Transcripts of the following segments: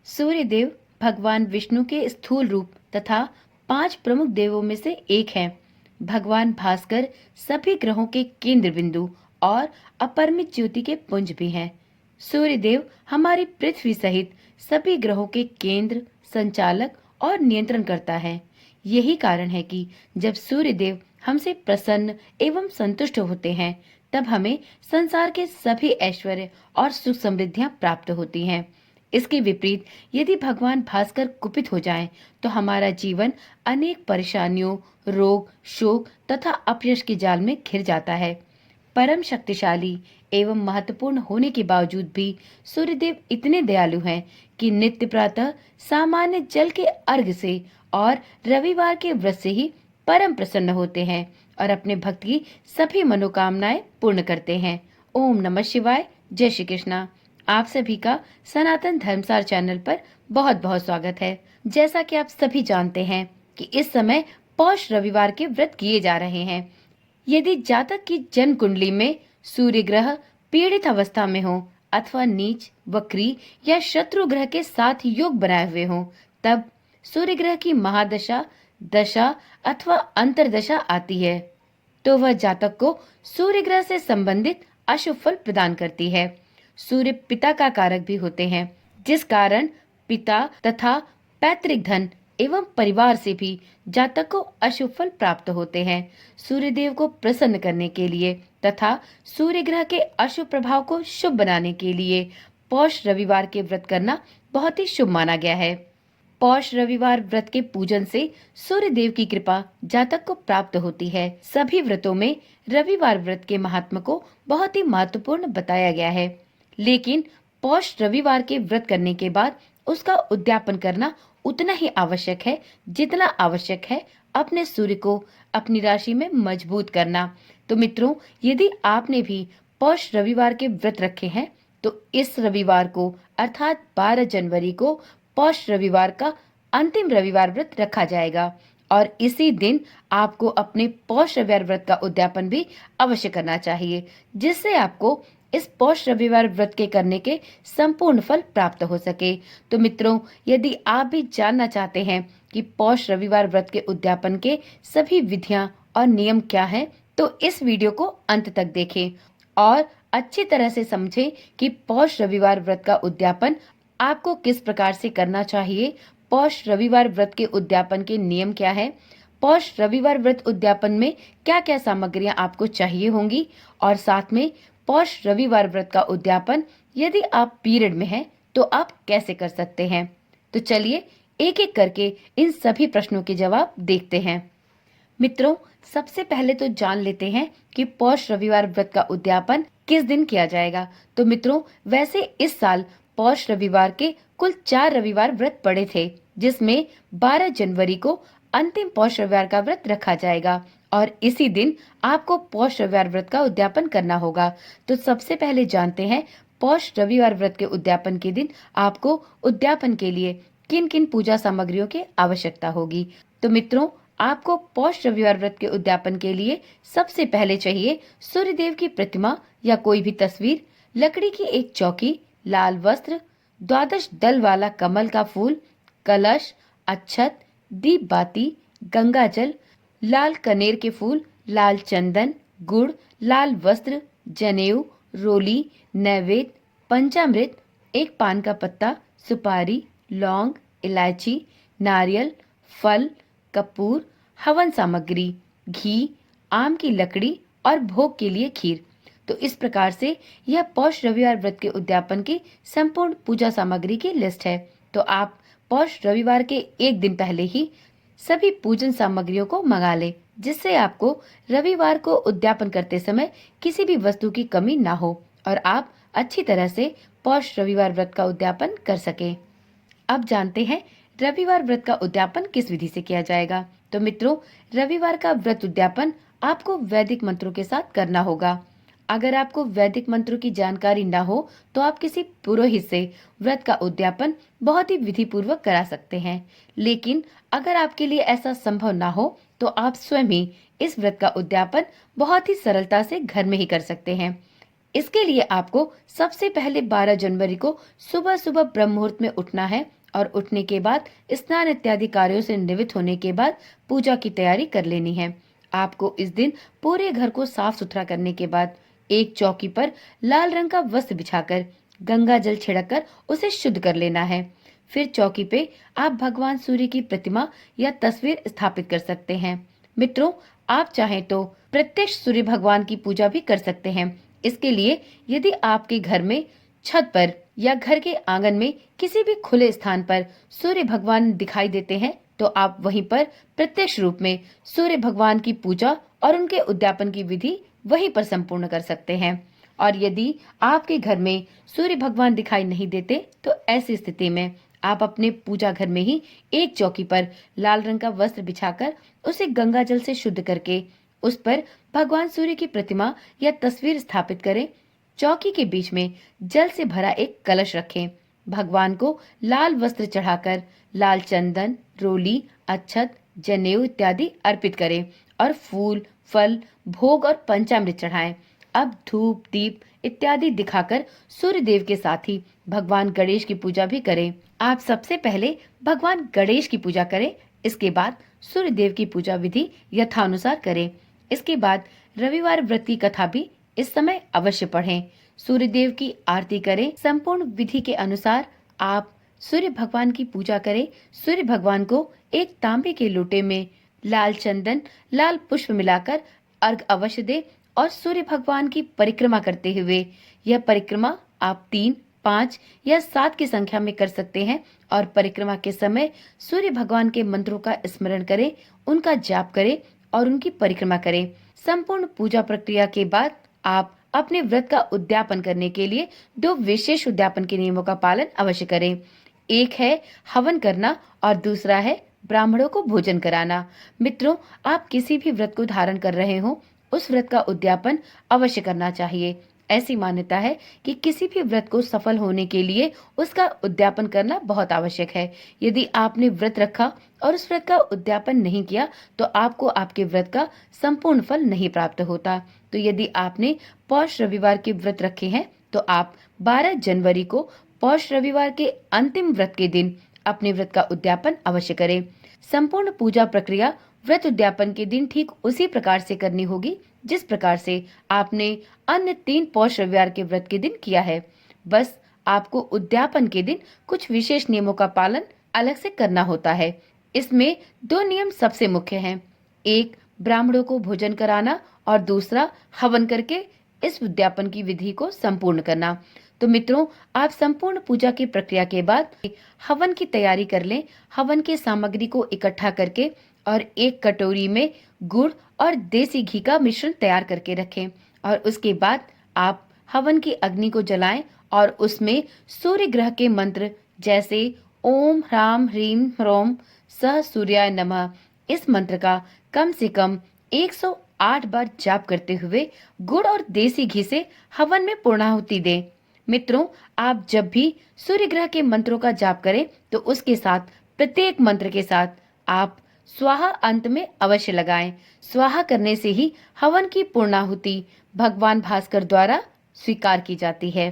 सूर्य देव भगवान विष्णु के स्थूल रूप तथा 5 प्रमुख देवों में से एक हैं। भगवान भास्कर सभी ग्रहों के केंद्र बिंदु और अपरिमित ज्योति के पुंज भी हैं। सूर्य देव हमारी पृथ्वी सहित सभी ग्रहों के केंद्र, संचालक और नियंत्रण करता है। यही कारण है कि जब सूर्य देव हमसे प्रसन्न एवं संतुष्ट होते हैं, तब हमें संसार के सभी ऐश्वर्य और सुख समृद्धियां प्राप्त होती हैं। इसके विपरीत यदि भगवान भास्कर कुपित हो जाएं, तो हमारा जीवन अनेक परेशानियों, रोग, शोक तथा अपयश के जाल में घिर जाता है। परम शक्तिशाली एवं महत्वपूर्ण होने के बावजूद भी सूर्यदेव इतने दयालु हैं कि नित्य प्रातः सामान्य जल के अर्घ से और रविवार के व्रत से ही परम प्रसन्न होते हैं और अपने भक्त की सभी मनोकामनाएं पूर्ण करते हैं। ओम नमः शिवाय। जय श्री कृष्णा। आप सभी का सनातन धर्मसार चैनल पर बहुत बहुत स्वागत है। जैसा कि आप सभी जानते हैं कि इस समय पौष रविवार के व्रत किए जा रहे हैं। यदि जातक की जन्म कुंडली में सूर्य ग्रह पीड़ित अवस्था में हो अथवा नीच, वक्री या शत्रु ग्रह के साथ योग बनाए हुए हो, तब सूर्य ग्रह की महादशा, दशा अथवा अंतरदशा आती है, तो वह जातक को सूर्य ग्रह से संबंधित अशुभ फल प्रदान करती है। सूर्य पिता का कारक भी होते हैं, जिस कारण पिता तथा पैतृक धन एवं परिवार से भी जातक को अशुभ फल प्राप्त होते हैं। सूर्य देव को प्रसन्न करने के लिए तथा सूर्य ग्रह के अशुभ प्रभाव को शुभ बनाने के लिए पौष रविवार के व्रत करना बहुत ही शुभ माना गया है। पौष रविवार व्रत के पूजन से सूर्य देव की कृपा जातक को प्राप्त होती है। सभी व्रतों में रविवार व्रत के महात्म को बहुत ही महत्वपूर्ण बताया गया है, लेकिन पौष रविवार के व्रत करने के बाद उसका उद्यापन करना उतना ही आवश्यक है जितना आवश्यक है अपने सूर्य को अपनी राशि में मजबूत करना। तो मित्रों, यदि आपने भी पौष रविवार के व्रत रखे हैं, तो इस रविवार को अर्थात 12 जनवरी को पौष रविवार का अंतिम रविवार व्रत रखा जाएगा और इसी दिन आपको अपने पौष रविवार व्रत का उद्यापन भी अवश्य करना चाहिए, जिससे आपको इस पौष रविवार व्रत के करने के संपूर्ण फल प्राप्त हो सके। तो मित्रों, यदि आप भी जानना चाहते हैं कि पौष रविवार व्रत के उद्यापन के सभी विधियां और नियम क्या हैं, तो इस वीडियो को अंत तक देखें और अच्छी तरह से समझें कि पौष रविवार व्रत का उद्यापन आपको किस प्रकार से करना चाहिए, पौष रविवार व्रत के उद्यापन के नियम क्या है, पौष रविवार व्रत उद्यापन में क्या क्या सामग्रियां आपको चाहिए होंगी और साथ में पौष रविवार व्रत का उद्यापन यदि आप पीरियड में हैं तो आप कैसे कर सकते हैं। तो चलिए एक एक करके इन सभी प्रश्नों के जवाब देखते हैं। मित्रों, सबसे पहले तो जान लेते हैं कि पौष रविवार व्रत का उद्यापन किस दिन किया जाएगा। तो मित्रों, वैसे इस साल पौष रविवार के कुल 4 रविवार व्रत पड़े थे, जिसमें 12 जनवरी को अंतिम पौष रविवार का व्रत रखा जाएगा और इसी दिन आपको पौष रविवार व्रत का उद्यापन करना होगा। तो सबसे पहले जानते हैं पौष रविवार व्रत के उद्यापन के दिन आपको उद्यापन के लिए किन किन पूजा सामग्रियों की आवश्यकता होगी। तो मित्रों, आपको पौष रविवार व्रत के उद्यापन के लिए सबसे पहले चाहिए सूर्यदेव की प्रतिमा या कोई भी तस्वीर, लकड़ी की एक चौकी, लाल वस्त्र, 12 दल वाला कमल का फूल, कलश, अक्षत, दीप बाती, गंगा जल, लाल कनेर के फूल, लाल चंदन, गुड़, लाल वस्त्र, जनेऊ, रोली, नैवेद्य, पंचामृत, एक पान का पत्ता, सुपारी, लौंग, इलायची, नारियल, फल, कपूर, हवन सामग्री, घी, आम की लकड़ी और भोग के लिए खीर। तो इस प्रकार से यह पौष रविवार व्रत के उद्यापन की संपूर्ण पूजा सामग्री की लिस्ट है। तो आप पौष रविवार के एक दिन पहले ही सभी पूजन सामग्रियों को मंगा ले, जिससे आपको रविवार को उद्यापन करते समय किसी भी वस्तु की कमी ना हो और आप अच्छी तरह से पौष रविवार व्रत का उद्यापन कर सकें। अब जानते हैं रविवार व्रत का उद्यापन किस विधि से किया जाएगा। तो मित्रों, रविवार का व्रत उद्यापन आपको वैदिक मंत्रों के साथ करना होगा। अगर आपको वैदिक मंत्रों की जानकारी ना हो तो आप किसी पुरोहित से व्रत का उद्यापन बहुत ही विधि पूर्वक करा सकते हैं, लेकिन अगर आपके लिए ऐसा संभव ना हो तो आप स्वयं ही इस व्रत का उद्यापन बहुत ही सरलता से घर में ही कर सकते हैं। इसके लिए आपको सबसे पहले 12 जनवरी को सुबह सुबह ब्रह्म मुहूर्त में उठना है और उठने के बाद स्नान इत्यादि कार्यों से निवृत्त होने के बाद पूजा की तैयारी कर लेनी है। आपको इस दिन पूरे घर को साफ सुथरा करने के बाद एक चौकी पर लाल रंग का वस्त्र बिछाकर गंगा जल छिड़ककर उसे शुद्ध कर लेना है। फिर चौकी पे आप भगवान सूर्य की प्रतिमा या तस्वीर स्थापित कर सकते हैं। मित्रों, आप चाहें तो प्रत्यक्ष सूर्य भगवान की पूजा भी कर सकते हैं। इसके लिए यदि आपके घर में छत पर या घर के आंगन में किसी भी खुले स्थान पर सूर्य भगवान दिखाई देते हैं तो आप वहीं पर प्रत्यक्ष रूप में सूर्य भगवान की पूजा और उनके उद्यापन की विधि वहीं पर संपूर्ण कर सकते हैं। और यदि आपके घर में सूर्य भगवान दिखाई नहीं देते तो ऐसी स्थिति में आप अपने पूजा घर में ही एक चौकी पर लाल रंग का वस्त्र बिछाकर उसे गंगा जल से शुद्ध करके उस पर भगवान सूर्य की प्रतिमा या तस्वीर स्थापित करें। चौकी के बीच में जल से भरा एक कलश रखें। भगवान को लाल वस्त्र चढ़ाकर लाल चंदन, रोली, अक्षत, जनेऊ इत्यादि अर्पित करें और फूल, फल, भोग और पंचामृत चढ़ाएं। अब धूप, दीप इत्यादि दिखाकर सूर्य देव के साथ ही भगवान गणेश की पूजा भी करें। आप सबसे पहले भगवान गणेश की पूजा करें, इसके बाद सूर्य देव की पूजा विधि यथानुसार करें। इसके बाद रविवार व्रत की कथा भी इस समय अवश्य पढ़ें। सूर्य देव की आरती करें। संपूर्ण विधि के अनुसार आप सूर्य भगवान की पूजा करें। सूर्य भगवान को एक तांबे के लोटे में लाल चंदन, लाल पुष्प मिलाकर अर्घ अवश्य दे और सूर्य भगवान की परिक्रमा करते हुए, यह परिक्रमा आप 3, 5 या 7 की संख्या में कर सकते हैं और परिक्रमा के समय सूर्य भगवान के मंत्रों का स्मरण करें, उनका जाप करें और उनकी परिक्रमा करें। संपूर्ण पूजा प्रक्रिया के बाद आप अपने व्रत का उद्यापन करने के लिए 2 विशेष उद्यापन के नियमों का पालन अवश्य करें। एक है हवन करना और दूसरा है ब्राह्मणों को भोजन कराना। मित्रों, आप किसी भी व्रत को धारण कर रहे हो उस व्रत का उद्यापन अवश्य करना चाहिए। ऐसी मान्यता है कि किसी भी व्रत को सफल होने के लिए उसका उद्यापन करना बहुत आवश्यक है। यदि आपने व्रत रखा और उस व्रत का उद्यापन नहीं किया तो आपको आपके व्रत का संपूर्ण फल नहीं प्राप्त होता। तो यदि आपने पौष रविवार के व्रत रखे हैं तो आप 12 जनवरी को पौष रविवार के अंतिम व्रत के दिन अपने व्रत का उद्यापन अवश्य करें। संपूर्ण पूजा प्रक्रिया व्रत उद्यापन के दिन ठीक उसी प्रकार से करनी होगी जिस प्रकार से आपने अन्य 3 पौष रविवार के व्रत के दिन किया है। बस आपको उद्यापन के दिन कुछ विशेष नियमों का पालन अलग से करना होता है। इसमें 2 नियम सबसे मुख्य हैं। एक, ब्राह्मणों को भोजन कराना और दूसरा, हवन करके इस उद्यापन की विधि को संपूर्ण करना। तो मित्रों, आप संपूर्ण पूजा की प्रक्रिया के बाद हवन की तैयारी कर लें। हवन की सामग्री को इकट्ठा करके और एक कटोरी में गुड़ और देसी घी का मिश्रण तैयार करके रखें और उसके बाद आप हवन की अग्नि को जलाएं और उसमें सूर्य ग्रह के मंत्र जैसे ओम ह्राम ह्रीम ह्रोम सह सूर्याय नमः इस मंत्र का कम से कम 108 बार जाप करते हुए गुड़ और देसी घी से हवन में पूर्णाहुति दें। मित्रों, आप जब भी सूर्य ग्रह के मंत्रों का जाप करें तो उसके साथ प्रत्येक मंत्र के साथ आप स्वाहा अंत में अवश्य लगाएं। स्वाहा करने से ही हवन की पूर्णाहुति भगवान भास्कर द्वारा स्वीकार की जाती है।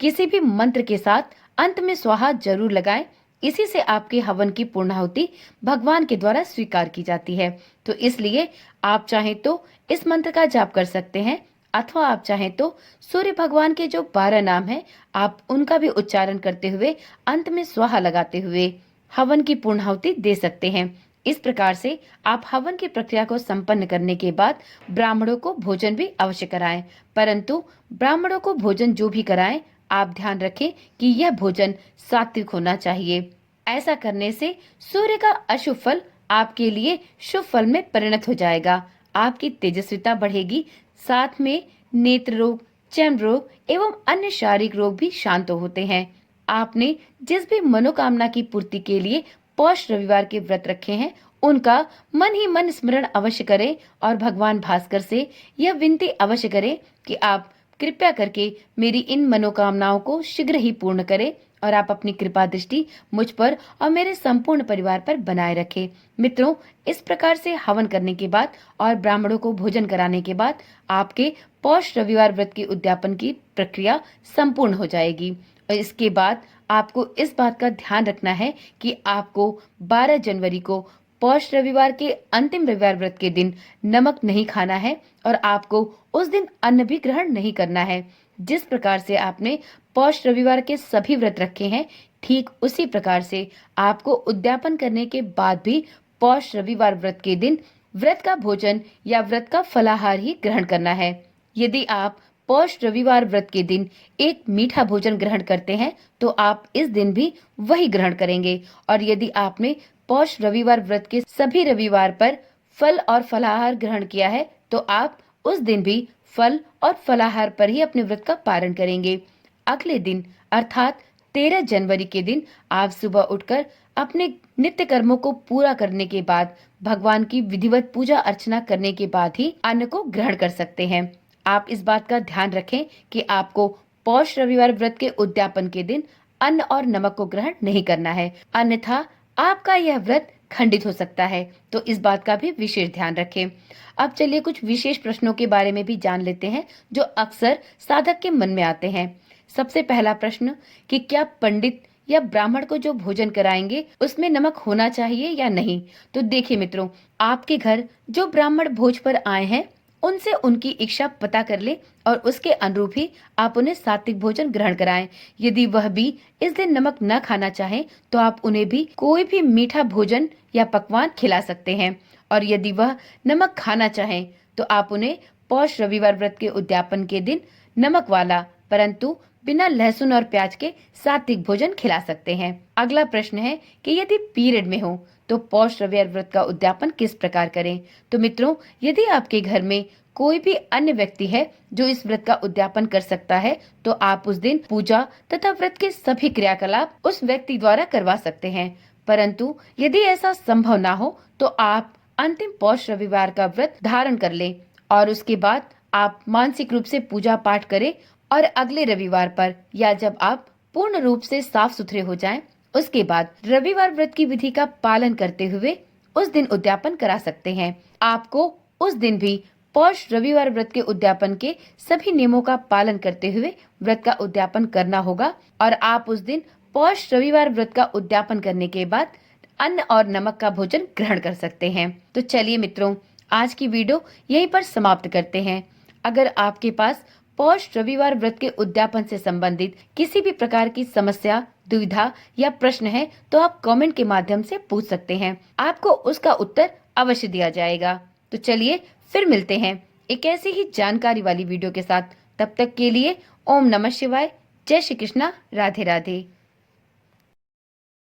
किसी भी मंत्र के साथ अंत में स्वाहा जरूर लगाएं। इसी से आपके हवन की पूर्णाहुति भगवान के द्वारा स्वीकार की जाती है। तो इसलिए आप चाहें तो इस मंत्र का जाप कर सकते हैं अथवा आप चाहें तो सूर्य भगवान के जो 12 नाम हैं आप उनका भी उच्चारण करते हुए अंत में स्वाहा लगाते हुए हवन की पूर्णाहुति दे सकते हैं। इस प्रकार से आप हवन की प्रक्रिया को संपन्न करने के बाद ब्राह्मणों को भोजन भी अवश्य कराएं। परंतु ब्राह्मणों को भोजन जो भी कराएं, आप ध्यान रखें कि यह भोजन सात्विक होना चाहिए। ऐसा करने से सूर्य का अशुभ फल आपके लिए शुभ फल में परिणत हो जाएगा। आपकी तेजस्विता बढ़ेगी, साथ में नेत्र रोग, चर्म रोग एवं अन्य शारीरिक रोग भी शांत होते हैं। आपने जिस भी मनोकामना की पूर्ति के लिए पौष रविवार के व्रत रखे हैं उनका मन ही मन स्मरण अवश्य करें और भगवान भास्कर से यह विनती अवश्य करें कि आप कृपया करके मेरी इन मनोकामनाओं को शीघ्र ही पूर्ण करें और आप अपनी कृपा दृष्टि मुझ पर और मेरे संपूर्ण परिवार पर बनाए रखें। मित्रों, इस प्रकार से हवन करने के बाद और ब्राह्मणों को भोजन कराने के बाद आपके पौष रविवार व्रत के उद्यापन की प्रक्रिया संपूर्ण हो जाएगी। और इसके बाद आपको इस बात का ध्यान रखना है कि आपको 12 जनवरी को पौष रविवार के अंतिम रविवार व्रत के दिन नमक नहीं खाना है और आपको उस दिन अन्न भी ग्रहण नहीं करना है। जिस प्रकार से आपने पौष रविवार के सभी व्रत रखे हैं, ठीक उसी प्रकार से आपको उद्यापन करने के बाद भी पौष रविवार व्रत के दिन व्रत का भोजन या व्रत का फलाहार ही ग्रहण करना है। यदि आप पौष रविवार व्रत के दिन एक मीठा भोजन ग्रहण करते हैं तो आप इस दिन भी वही ग्रहण करेंगे। और यदि आपने पौष रविवार व्रत के सभी रविवार पर फल और फलाहार ग्रहण किया है तो आप उस दिन भी फल और फलाहार पर ही अपने व्रत का पालन करेंगे। अगले दिन अर्थात 13 जनवरी के दिन आप सुबह उठकर अपने नित्य कर्मों को पूरा करने के बाद भगवान की विधिवत पूजा अर्चना करने के बाद ही अन्न को ग्रहण कर सकते हैं। आप इस बात का ध्यान रखें कि आपको पौष रविवार व्रत के उद्यापन के दिन अन्न और नमक को ग्रहण नहीं करना है, अन्यथा आपका यह व्रत खंडित हो सकता है। तो इस बात का भी विशेष ध्यान रखें। अब चलिए कुछ विशेष प्रश्नों के बारे में भी जान लेते हैं जो अक्सर साधक के मन में आते हैं। सबसे पहला प्रश्न कि क्या पंडित या ब्राह्मण को जो भोजन कराएंगे उसमें नमक होना चाहिए या नहीं। तो देखिए मित्रों, आपके घर जो ब्राह्मण भोज पर आए हैं उनसे उनकी इच्छा पता कर ले और उसके अनुरूप ही आप उन्हें सात्विक भोजन ग्रहण कराएं। यदि वह भी इस दिन नमक न खाना चाहें तो आप उन्हें भी कोई भी मीठा भोजन या पकवान खिला सकते हैं। और यदि वह नमक खाना चाहें तो आप उन्हें पौष रविवार व्रत के उद्यापन के दिन नमक वाला परंतु बिना लहसुन और प्याज के सात्विक भोजन खिला सकते हैं। अगला प्रश्न है कि यदि पीरियड में हो तो पौष रविवार व्रत का उद्यापन किस प्रकार करें। तो मित्रों, यदि आपके घर में कोई भी अन्य व्यक्ति है जो इस व्रत का उद्यापन कर सकता है तो आप उस दिन पूजा तथा व्रत के सभी क्रियाकलाप उस व्यक्ति द्वारा करवा सकते हैं। परंतु यदि ऐसा संभव ना हो तो आप अंतिम पौष रविवार का व्रत धारण कर लें और उसके बाद आप मानसिक रूप से पूजा पाठ करें और अगले रविवार पर या जब आप पूर्ण रूप से साफ सुथरे हो जाएं, उसके बाद रविवार व्रत की विधि का पालन करते हुए उस दिन उद्यापन करा सकते हैं। आपको उस दिन भी पौष रविवार व्रत के उद्यापन के सभी नियमों का पालन करते हुए व्रत का उद्यापन करना होगा और आप उस दिन पौष रविवार व्रत का उद्यापन करने के बाद अन्न और नमक का भोजन ग्रहण कर सकते हैं। तो चलिए मित्रों, आज की वीडियो यहीं पर समाप्त करते हैं। अगर आपके पास पौष रविवार व्रत के उद्यापन से संबंधित किसी भी प्रकार की समस्या, दुविधा या प्रश्न है तो आप कमेंट के माध्यम से पूछ सकते हैं। आपको उसका उत्तर अवश्य दिया जाएगा। तो चलिए फिर मिलते हैं एक ऐसी ही जानकारी वाली वीडियो के साथ। तब तक के लिए ओम नमः शिवाय, जय श्री कृष्णा, राधे राधे।